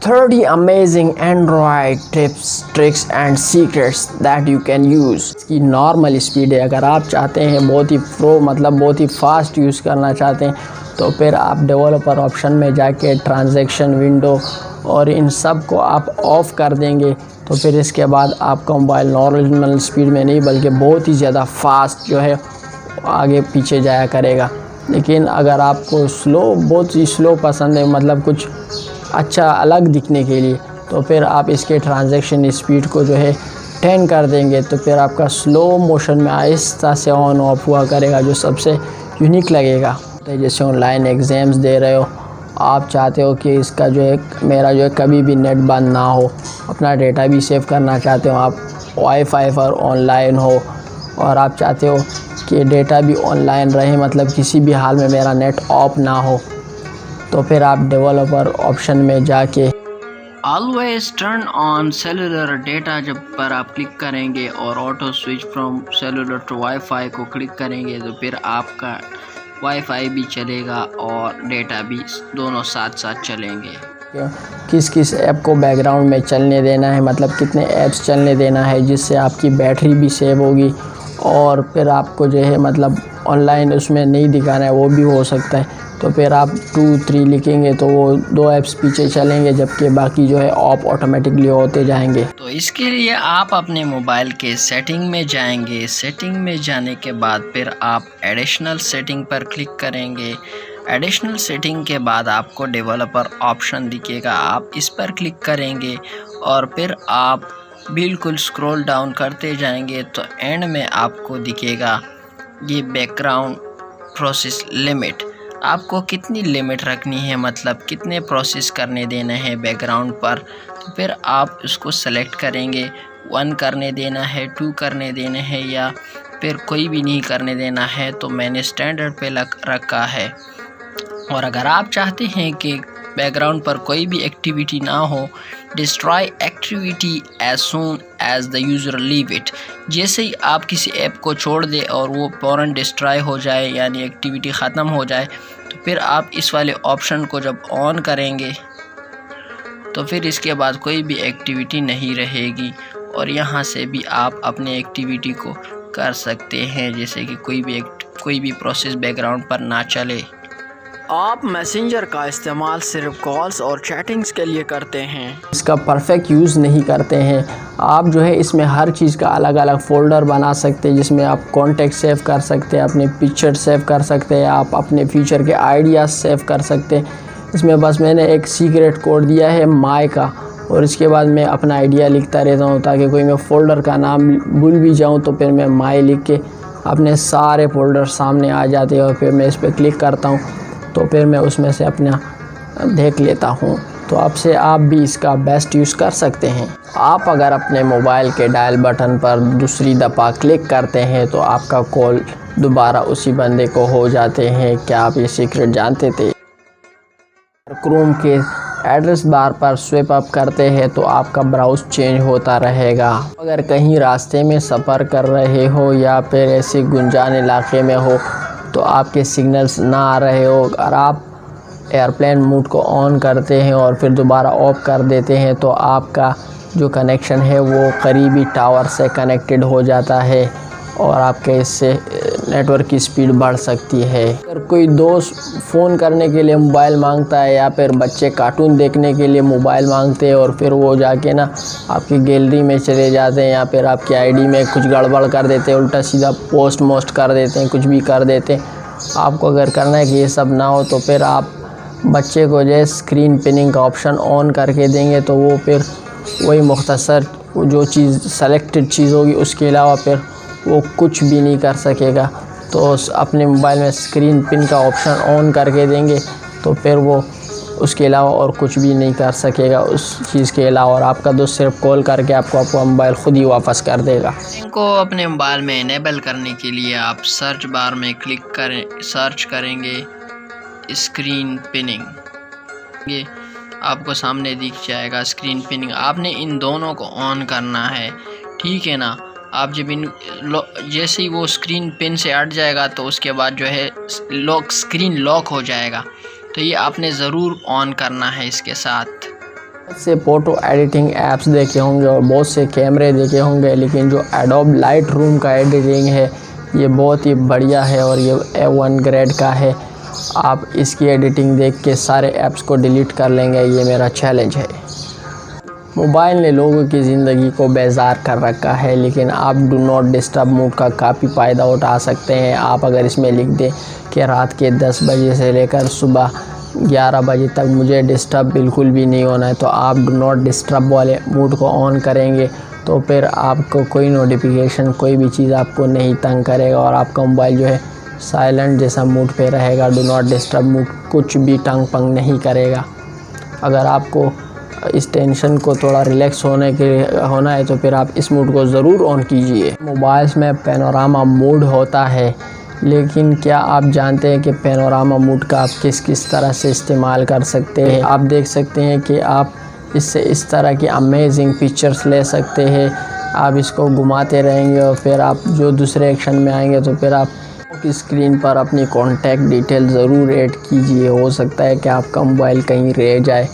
30 amazing Android tips, tricks and secrets that you can use। इसकी normal speed है। अगर आप चाहते हैं बहुत ही प्रो मतलब बहुत ही फास्ट यूज़ करना चाहते हैं तो फिर आप डेवलपर ऑप्शन में जाके ट्रांजैक्शन विंडो और इन सब को आप ऑफ़ कर देंगे तो फिर इसके बाद आपका मोबाइल नॉर्मल स्पीड में नहीं बल्कि बहुत ही ज़्यादा फास्ट जो है आगे पीछे जाया करेगा। लेकिन अगर आपको बहुत ही स्लो पसंद है मतलब कुछ अच्छा अलग दिखने के लिए तो फिर आप इसके ट्रांजैक्शन स्पीड को जो है 10 कर देंगे तो फिर आपका स्लो मोशन में आहिस्ता से ऑन ऑफ हुआ करेगा जो सबसे यूनिक लगेगा। जैसे ऑनलाइन एग्ज़ाम्स दे रहे हो, आप चाहते हो कि इसका जो है मेरा जो है कभी भी नेट बंद ना हो, अपना डेटा भी सेव करना चाहते हो, आप वाईफाई पर ऑनलाइन हो और आप चाहते हो कि डेटा भी ऑनलाइन रहे मतलब किसी भी हाल में मेरा नेट ऑफ ना हो, तो फिर आप डेवलपर ऑप्शन में जाके always turn on cellular data जब पर आप क्लिक करेंगे और auto switch from cellular to wifi को क्लिक करेंगे तो फिर आपका वाईफाई भी चलेगा और डेटा भी दोनों साथ साथ चलेंगे। किस किस ऐप को बैकग्राउंड में चलने देना है मतलब कितने ऐप्स चलने देना है जिससे आपकी बैटरी भी सेव होगी और फिर आपको जो है मतलब ऑनलाइन उसमें नहीं दिखाना है वो भी हो सकता है तो फिर आप 2-3 लिखेंगे तो वो 2 ऐप्स पीछे चलेंगे जबकि बाकी जो है ऑफ ऑटोमेटिकली होते जाएंगे। तो इसके लिए आप अपने मोबाइल के सेटिंग में जाएंगे। सेटिंग में जाने के बाद फिर आप एडिशनल सेटिंग पर क्लिक करेंगे। एडिशनल सेटिंग के बाद आपको डेवलपर ऑप्शन दिखेगा, आप इस पर क्लिक करेंगे और फिर आप बिल्कुल स्क्रॉल डाउन करते जाएंगे तो एंड में आपको दिखेगा ये बैकग्राउंड प्रोसेस लिमिट। आपको कितनी लिमिट रखनी है मतलब कितने प्रोसेस करने देने हैं बैकग्राउंड पर, तो फिर आप उसको सेलेक्ट करेंगे। 1 करने देना है, 2 करने देने हैं या फिर कोई भी नहीं करने देना है, तो मैंने स्टैंडर्ड पे रखा है। और अगर आप चाहते हैं कि बैकग्राउंड पर कोई भी एक्टिविटी ना हो, destroy activity as soon as the user leave it, जैसे ही आप किसी ऐप को छोड़ दें और वो फ़ौरन डिस्ट्रॉय हो जाए यानी एक्टिविटी ख़त्म हो जाए तो फिर आप इस वाले ऑप्शन को जब ऑन करेंगे तो फिर इसके बाद कोई भी एक्टिविटी नहीं रहेगी और यहाँ से भी आप अपने एक्टिविटी को कर सकते हैं जैसे कि कोई भी प्रोसेस बैकग्राउंड पर ना चले। आप मैसेंजर का इस्तेमाल सिर्फ कॉल्स और चैटिंग्स के लिए करते हैं, इसका परफेक्ट यूज़ नहीं करते हैं। आप जो है इसमें हर चीज़ का अलग अलग फ़ोल्डर बना सकते हैं जिसमें आप कॉन्टेक्ट सेव कर सकते हैं, अपने पिक्चर सेव कर सकते हैं, आप अपने फ्यूचर के आइडियाज़ सेव कर सकते हैं। इसमें बस मैंने एक सीक्रेट कोड दिया है माई का और इसके बाद मैं अपना आइडिया लिखता रहता हूँ ताकि कोई मैं फ़ोल्डर का नाम भूल भी जाऊँ तो फिर मैं माई लिख के अपने सारे फ़ोल्डर सामने आ जाते हैं और फिर मैं इस पर क्लिक करता हूँ तो फिर मैं उसमें से अपना देख लेता हूँ। तो अब से आप भी इसका बेस्ट यूज़ कर सकते हैं। आप अगर अपने मोबाइल के डायल बटन पर दूसरी दफ़ा क्लिक करते हैं तो आपका कॉल दोबारा उसी बंदे को हो जाते हैं। क्या आप ये सीक्रेट जानते थे? क्रोम के एड्रेस बार पर स्wipe अप करते हैं तो आपका ब्राउज़ चेंज होता रहेगा। अगर कहीं रास्ते में सफ़र कर रहे हो या फिर ऐसे गुंजान इलाके में हो तो आपके सिग्नल्स ना आ रहे हो और आप एयरप्लेन मोड को ऑन करते हैं और फिर दोबारा ऑफ कर देते हैं तो आपका जो कनेक्शन है वो करीबी टावर से कनेक्टेड हो जाता है और आपके इससे नेटवर्क की स्पीड बढ़ सकती है। अगर कोई दोस्त फ़ोन करने के लिए मोबाइल मांगता है या फिर बच्चे कार्टून देखने के लिए मोबाइल मांगते हैं और फिर वो जाके ना आपकी गैलरी में चले जाते हैं या फिर आपकी आईडी में कुछ गड़बड़ कर देते हैं, उल्टा सीधा पोस्ट कर देते हैं, कुछ भी कर देते हैं। आपको अगर करना है कि ये सब ना हो तो फिर आप बच्चे को जो स्क्रीन पिनिंग का ऑप्शन ऑन करके देंगे तो वो फिर वही मुख्तसर जो चीज़ सेलेक्टेड चीज़ होगी उसके अलावा फिर वो कुछ भी नहीं कर सकेगा। तो अपने मोबाइल में स्क्रीन पिन का ऑप्शन ऑन करके देंगे तो फिर वो उसके अलावा और कुछ भी नहीं कर सकेगा उस चीज़ के अलावा और आपका दोस्त सिर्फ कॉल करके आपका मोबाइल ख़ुद ही वापस कर देगा। इनको अपने मोबाइल में इनेबल करने के लिए आप सर्च बार में क्लिक करें, सर्च करेंगे स्क्रीन पिनिंग, ये आपको सामने दिख जाएगा स्क्रीन पिनिंग। आपने इन दोनों को ऑन करना है, ठीक है ना। आप जब जैसे ही वो स्क्रीन पिन से हट जाएगा तो उसके बाद जो है स्क्रीन लॉक हो जाएगा, तो ये आपने ज़रूर ऑन करना है इसके साथ। से फ़ोटो एडिटिंग ऐप्स देखे होंगे और बहुत से कैमरे देखे होंगे, लेकिन जो एडोब लाइटरूम का एडिटिंग है ये बहुत ही बढ़िया है और ये A1 ग्रेड का है। आप इसकी एडिटिंग देख के सारे ऐप्स को डिलीट कर लेंगे, ये मेरा चैलेंज है। मोबाइल ने लोगों की ज़िंदगी को बेजार कर रखा है, लेकिन आप डू नॉट डिस्टर्ब मोड का काफ़ी फ़ायदा उठा सकते हैं। आप अगर इसमें लिख दें कि रात के 10 बजे से लेकर सुबह 11 बजे तक मुझे डिस्टर्ब बिल्कुल भी नहीं होना है, तो आप डू नॉट डिस्टर्ब वाले मोड को ऑन करेंगे तो फिर आपको कोई नोटिफिकेशन, कोई भी चीज़ आपको नहीं तंग करेगा और आपका मोबाइल जो है साइलेंट जैसा मोड पे रहेगा। डू नॉट डिस्टर्ब मोड कुछ भी टंग पंग नहीं करेगा। अगर आपको इस टेंशन को थोड़ा रिलैक्स होना है तो फिर आप इस मोड को ज़रूर ऑन कीजिए। मोबाइल्स में पैनोरामा मोड होता है, लेकिन क्या आप जानते हैं कि पैनोरामा मोड का आप किस किस तरह से इस्तेमाल कर सकते हैं। आप देख सकते हैं कि आप इससे इस तरह की अमेजिंग पिक्चर्स ले सकते हैं। आप इसको घुमाते रहेंगे और फिर आप जो दूसरे एक्शन में आएंगे तो फिर आप स्क्रीन पर अपनी कॉन्टैक्ट डिटेल ज़रूर ऐड कीजिए। हो सकता है कि आपका मोबाइल कहीं रह जाए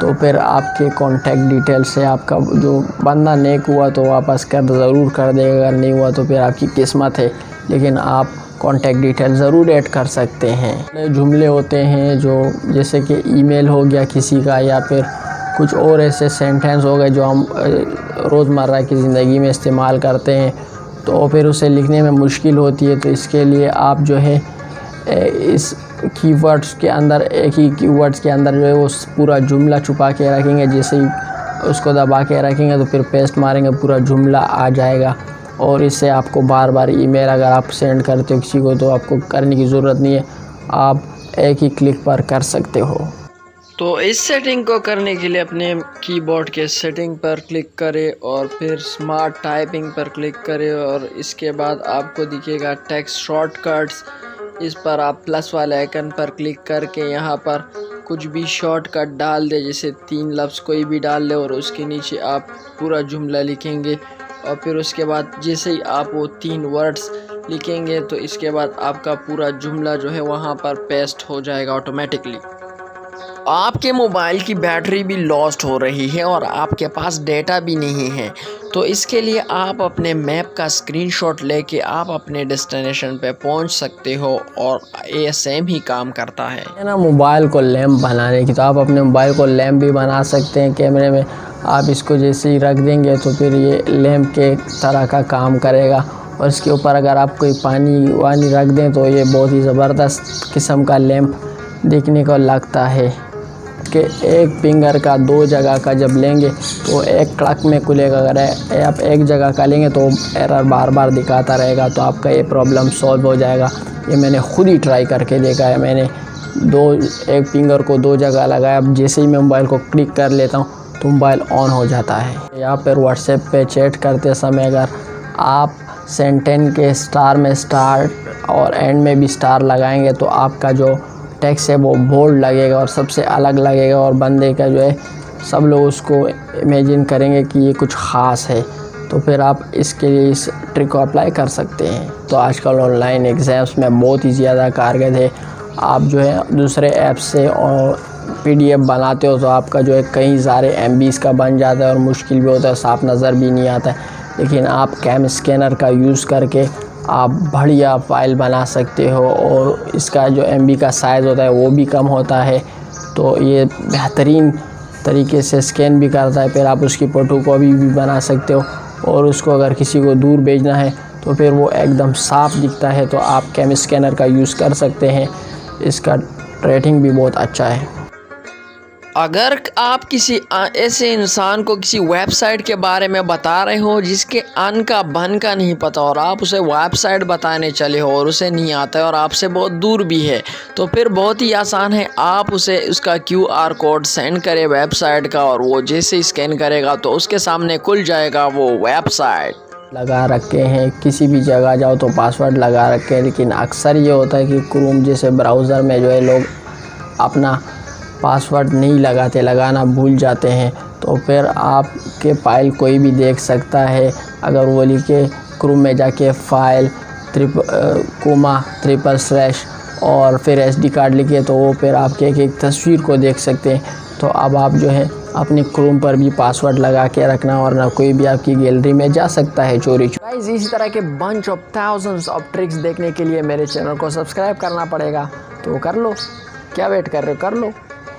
तो फिर आपके कॉन्टैक्ट डिटेल से आपका जो बंदा नेक हुआ तो वापस कर ज़रूर कर देगा, अगर नहीं हुआ तो फिर आपकी किस्मत है, लेकिन आप कॉन्टैक्ट डिटेल ज़रूर ऐड कर सकते हैं। जुमले होते हैं जो जैसे कि ईमेल हो गया किसी का, या फिर कुछ और ऐसे सेंटेंस हो गए जो हम रोज़मर्रा की ज़िंदगी में इस्तेमाल करते हैं, तो फिर उसे लिखने में मुश्किल होती है। तो इसके लिए आप जो है इस कीवर्ड्स के अंदर, एक ही कीवर्ड्स के अंदर जो है वो पूरा जुमला छुपा के रखेंगे। जैसे ही उसको दबा के रखेंगे तो फिर पेस्ट मारेंगे, पूरा जुमला आ जाएगा। और इससे आपको बार बार ईमेल अगर आप सेंड करते हो किसी को तो आपको करने की ज़रूरत नहीं है, आप एक ही क्लिक पर कर सकते हो। तो इस सेटिंग को करने के लिए अपने कीबोर्ड के सेटिंग पर क्लिक करें और फिर स्मार्ट टाइपिंग पर क्लिक करें और इसके बाद आपको दिखेगा टेक्स्ट शॉर्टकट्स। इस पर आप प्लस वाले आइकन पर क्लिक करके यहाँ पर कुछ भी शॉर्टकट डाल दे, जैसे 3 लफ्ज़ कोई भी डाल ले और उसके नीचे आप पूरा जुमला लिखेंगे। और फिर उसके बाद जैसे ही आप वो 3 वर्ड्स लिखेंगे तो इसके बाद आपका पूरा जुमला जो है वहाँ पर पेस्ट हो जाएगा ऑटोमेटिकली। आपके मोबाइल की बैटरी भी लॉस्ट हो रही है और आपके पास डेटा भी नहीं है, तो इसके लिए आप अपने मैप का स्क्रीनशॉट लेके आप अपने डेस्टिनेशन पे पहुंच सकते हो और ये सेम ही काम करता है ना मोबाइल को लैंप बनाने की। तो आप अपने मोबाइल को लैंप भी बना सकते हैं कैमरे में। आप इसको जैसे ही रख देंगे तो फिर ये लैंप के तरह का काम करेगा। और इसके ऊपर अगर आप कोई पानी वानी रख दें तो ये बहुत ही ज़बरदस्त किस्म का लैंप देखने को लगता है कि एक फिंगर का 2 जगह का जब लेंगे तो एक क्लक में खुलेगा। अगर आप एक जगह का लेंगे तो एरर बार बार दिखाता रहेगा, तो आपका ये प्रॉब्लम सॉल्व हो जाएगा। ये मैंने खुद ही ट्राई करके देखा है। मैंने एक फिंगर को 2 जगह लगाया, अब जैसे ही मैं मोबाइल को क्लिक कर लेता हूँ तो मोबाइल ऑन हो जाता है। यहाँ पर व्हाट्सएप पे चैट करते समय अगर आप सेंटेंस के स्टार में स्टार और एंड में भी स्टार लगाएंगे तो आपका जो टेक्स्ट है वो बोल्ड लगेगा और सबसे अलग लगेगा और बंदे का जो है सब लोग उसको इमेजिन करेंगे कि ये कुछ ख़ास है। तो फिर आप इसके लिए इस ट्रिक को अप्लाई कर सकते हैं। तो आजकल ऑनलाइन एग्ज़ाम्स में बहुत ही ज़्यादा कारगर है। आप जो है दूसरे ऐप से और PDF बनाते हो तो आपका जो है कई सारे MBs का बन जाता है और मुश्किल भी होता है, साफ नज़र भी नहीं आता है। लेकिन आप कैम स्कैनर का यूज़ करके आप बढ़िया फ़ाइल बना सकते हो और इसका जो MB का साइज़ होता है वो भी कम होता है। तो ये बेहतरीन तरीके से स्कैन भी करता है। फिर आप उसकी फ़ोटो कॉपी भी बना सकते हो और उसको अगर किसी को दूर भेजना है तो फिर वो एकदम साफ़ दिखता है। तो आप कैम स्कैनर का यूज़ कर सकते हैं, इसका रेटिंग भी बहुत अच्छा है। अगर आप किसी ऐसे इंसान को किसी वेबसाइट के बारे में बता रहे हो जिसके अन का बन का नहीं पता और आप उसे वेबसाइट बताने चले हो और उसे नहीं आता है और आपसे बहुत दूर भी है, तो फिर बहुत ही आसान है। आप उसे उसका QR कोड सेंड करें वेबसाइट का और वो जैसे ही स्कैन करेगा तो उसके सामने खुल जाएगा वो वेबसाइट। लगा रखे हैं, किसी भी जगह जाओ तो पासवर्ड लगा रखे हैं, लेकिन अक्सर ये होता है कि क्रोम जैसे ब्राउज़र में जो है लोग अपना पासवर्ड नहीं लगाते, लगाना भूल जाते हैं। तो फिर आपके फ़ाइल कोई भी देख सकता है। अगर वो लिखे क्रोम में जाके फ़ाइल // और फिर SD कार्ड लिखे तो वो फिर आपके एक तस्वीर को देख सकते हैं। तो अब आप जो है अपने क्रोम पर भी पासवर्ड लगा के रखना, वरना कोई भी आपकी गैलरी में जा सकता है चोरी। गाइस इसी तरह के bunch of thousands of tricks देखने के लिए मेरे चैनल को सब्सक्राइब करना पड़ेगा, तो कर लो, क्या वेट कर रहे हो, कर लो।